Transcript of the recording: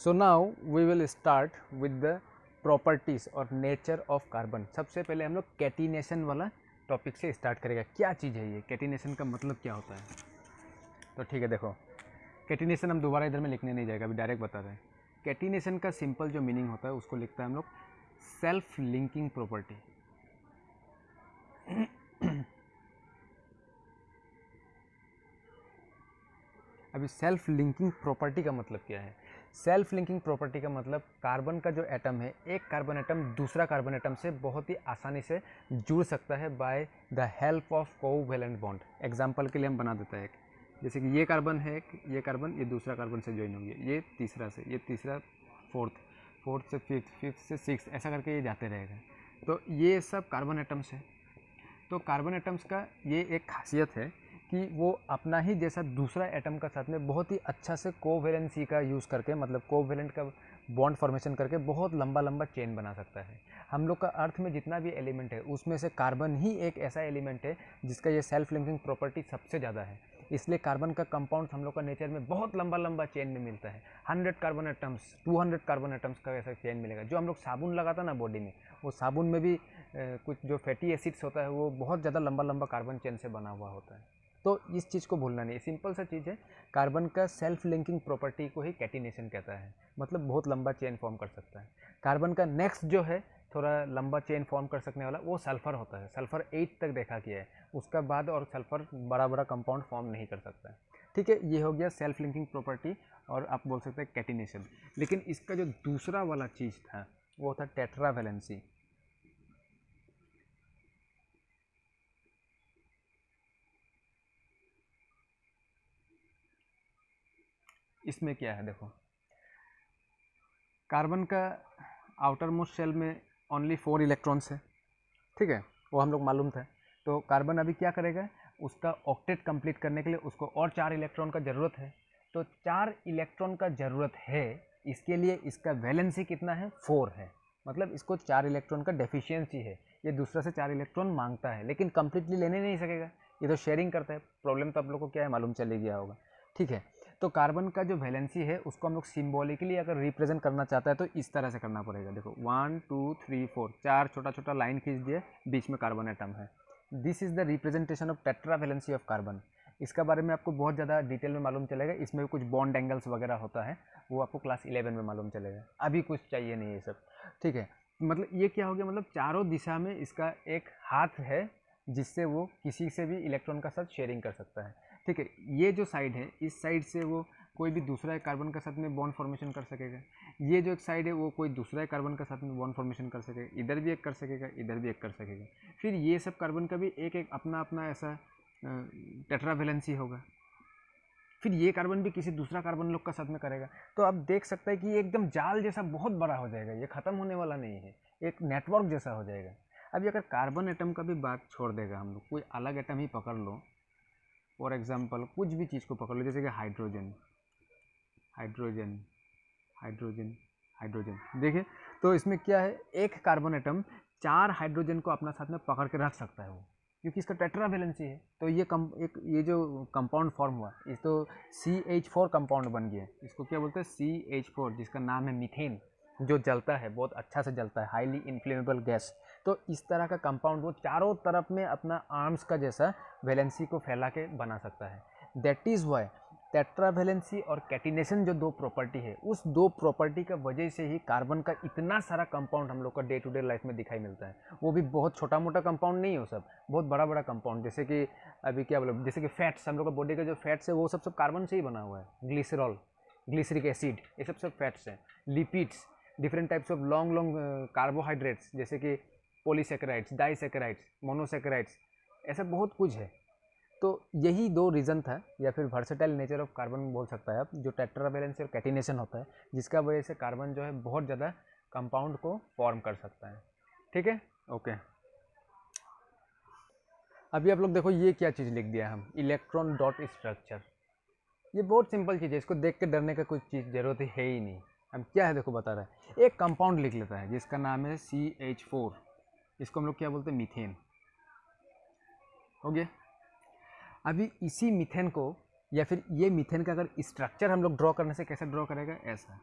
So now we will start with the properties और nature of carbon. सबसे पहले हम लोग कैटिनेशन वाला टॉपिक से स्टार्ट करेगा। क्या चीज़ है ये, कैटिनेशन का मतलब क्या होता है? तो ठीक है, देखो कैटिनेशन हम दोबारा इधर में लिखने नहीं जाएगा, अभी डायरेक्ट बता रहे हैं। कैटिनेशन का सिंपल जो मीनिंग होता है उसको लिखता है हम लोग सेल्फ लिंकिंग प्रॉपर्टी। अभी सेल्फ लिंकिंग प्रॉपर्टी का मतलब क्या है? सेल्फ लिंकिंग प्रॉपर्टी का मतलब कार्बन का जो एटम है, एक कार्बन एटम दूसरा कार्बन एटम से बहुत ही आसानी से जुड़ सकता है by the help of covalent bond. Example के लिए हम बना देते हैं एक, जैसे कि ये कार्बन है, ये कार्बन ये दूसरा कार्बन से ज्वाइन हो गया, ये तीसरा से, ये तीसरा फोर्थ, फोर्थ से फिफ्थ, फिफ्थ से सिक्स, ऐसा करके ये जाते रहेगा। तो ये सब कार्बन एटम्स है। तो कार्बन एटम्स का ये एक खासियत है कि वो अपना ही जैसा दूसरा एटम का साथ में बहुत ही अच्छा से कोवैलेंसी का यूज़ करके, मतलब कोवैलेंट का बॉन्ड फॉर्मेशन करके बहुत लंबा लंबा चेन बना सकता है। हम लोग का अर्थ में जितना भी एलिमेंट है उसमें से कार्बन ही एक ऐसा एलिमेंट है जिसका ये सेल्फ लिंकिंग प्रॉपर्टी सबसे ज़्यादा है। इसलिए कार्बन का कंपाउंड हम लोग का नेचर में बहुत लंबा लंबा चेन में मिलता है। 100 कार्बन एटम्स, 200 कार्बन एटम्स का ऐसा चेन मिलेगा। जो हम लोग साबुन लगाता ना बॉडी में, वो साबुन में भी कुछ जो फैटी एसिड्स होता है वो बहुत ज़्यादा लंबा लंबा कार्बन चेन से बना हुआ होता है। तो इस चीज़ को भूलना नहीं, सिंपल सा चीज़ है। कार्बन का सेल्फ लिंकिंग प्रॉपर्टी को ही कैटिनेशन कहता है, मतलब बहुत लंबा चेन फॉर्म कर सकता है। कार्बन का नेक्स्ट जो है थोड़ा लंबा चेन फॉर्म कर सकने वाला वो सल्फर होता है। सल्फर 8 तक देखा गया है, उसका बाद और सल्फर बड़ा बड़ा कंपाउंड फॉर्म नहीं कर सकता है। ठीक है, ये हो गया सेल्फ लिंकिंग प्रॉपर्टी और आप बोल सकते हैं कैटिनेशन। लेकिन इसका जो दूसरा वाला चीज़ था वो था टेट्रावैलेंसी। इसमें क्या है, देखो कार्बन का आउटर मोस्ट शेल में ओनली 4 इलेक्ट्रॉन्स है, ठीक है, वो हम लोग मालूम था। तो कार्बन अभी क्या करेगा, उसका ऑक्टेट कंप्लीट करने के लिए उसको और 4 इलेक्ट्रॉन का ज़रूरत है। तो 4 इलेक्ट्रॉन का ज़रूरत है, इसके लिए इसका वैलेंसी कितना है, 4 है। मतलब इसको 4 इलेक्ट्रॉन का डेफिशिएंसी है। ये दूसरा से 4 इलेक्ट्रॉन मांगता है लेकिन कंप्लीटली लेने नहीं सकेगा, ये तो शेयरिंग करता है। प्रॉब्लम तो आप लोग को क्या है मालूम चले गया होगा, ठीक है। तो कार्बन का जो वैलेंसी है उसको हम लोग सिम्बॉलिकली अगर रिप्रेजेंट करना चाहता है तो इस तरह से करना पड़ेगा। देखो 1 2 3 4, 4 छोटा छोटा लाइन खींच दिए, बीच में कार्बन एटम है। This is the representation of tetra valency of carbon. इसका बारे में आपको बहुत ज़्यादा डिटेल में मालूम चलेगा, इसमें कुछ बॉन्ड एंगल्स वगैरह होता है, वो आपको क्लास 11 में मालूम चलेगा, अभी कुछ चाहिए नहीं ये सब, ठीक है। मतलब ये क्या हो गया, मतलब चारों दिशा में इसका एक हाथ है जिससे वो किसी से भी इलेक्ट्रॉन का साथ शेयरिंग कर सकता है, ठीक है। ये जो साइड है, इस साइड से वो कोई भी दूसरा कार्बन का साथ में बॉन्ड फॉर्मेशन कर सकेगा। ये जो एक साइड है वो कोई दूसरा कार्बन का साथ में बॉन्ड फॉर्मेशन कर सकेगा, इधर भी एक कर सकेगा, इधर भी एक कर सकेगा। फिर ये सब कार्बन का भी एक एक अपना अपना ऐसा टेट्रावैलेंसी होगा। फिर ये कार्बन भी किसी दूसरा कार्बन लोग का साथ में करेगा। तो आप देख सकते हैं कि ये एकदम जाल जैसा बहुत बड़ा हो जाएगा, ये ख़त्म होने वाला नहीं है, एक नेटवर्क जैसा हो जाएगा। अभी अगर कार्बन एटम का भी बात छोड़ देगा हम लोग, कोई अलग एटम ही पकड़ लो, फॉर एग्जाम्पल कुछ भी चीज़ को पकड़ लो, जैसे कि हाइड्रोजन, हाइड्रोजन, हाइड्रोजन, हाइड्रोजन, देखिए तो इसमें क्या है, एक कार्बन एटम 4 हाइड्रोजन को अपना साथ में पकड़ के रख सकता है वो, क्योंकि इसका टेट्रा वैलेंसी है। तो ये जो कंपाउंड फॉर्म हुआ, इस तो CH4 कंपाउंड बन गया। इसको क्या बोलते हैं, CH4, जिसका नाम है मीथेन, जो जलता है, बहुत अच्छा से जलता है, हाईली इन्फ्लेमेबल गैस। तो इस तरह का कंपाउंड वो चारों तरफ में अपना आर्म्स का जैसा वैलेंसी को फैला के बना सकता है। दैट इज़ वाई टेट्रावैलेंसी और कैटिनेशन जो दो प्रॉपर्टी है, उस दो प्रॉपर्टी का वजह से ही कार्बन का इतना सारा कंपाउंड हम लोग का डे टू डे लाइफ में दिखाई मिलता है। वो भी बहुत छोटा मोटा कंपाउंड नहीं हो, सब बहुत बड़ा बड़ा कंपाउंड, जैसे कि अभी क्या बोलो, जैसे कि फैट्स, हम लोग का बॉडी का जो फैट्स है वो सब कार्बन से ही बना हुआ है। ग्लिसरॉल, ग्लिसरिक एसिड, ये सब फैट्स हैं। Lipids, different types of long long carbohydrates, जैसे कि पॉलीसेकेराइड्स, डाइसेकेराइड्स, मोनोसेकेराइड्स, ऐसा बहुत कुछ है। तो यही दो रीज़न था, या फिर वर्सेटाइल नेचर ऑफ कार्बन बोल सकता है आप, जो टेट्रावैलेंसी और कैटिनेशन होता है, जिसका वजह से कार्बन जो है बहुत ज़्यादा कंपाउंड को फॉर्म कर सकता है, ठीक है, ओके। अभी आप लोग देखो ये क्या चीज़ लिख दिया हम, इलेक्ट्रॉन डॉट स्ट्रक्चर। ये बहुत सिंपल चीज़ है, इसको देख के डरने का कोई चीज़ ज़रूरत है ही नहीं। हम क्या है देखो बता रहा है, एक कंपाउंड लिख लेता है जिसका नाम है CH4, इसको हम लोग क्या बोलते हैं, मीथेन, हो गया। अभी इसी मीथेन को, या फिर ये मीथेन का अगर स्ट्रक्चर हम लोग ड्रॉ करने से कैसे ड्रॉ करेगा, ऐसा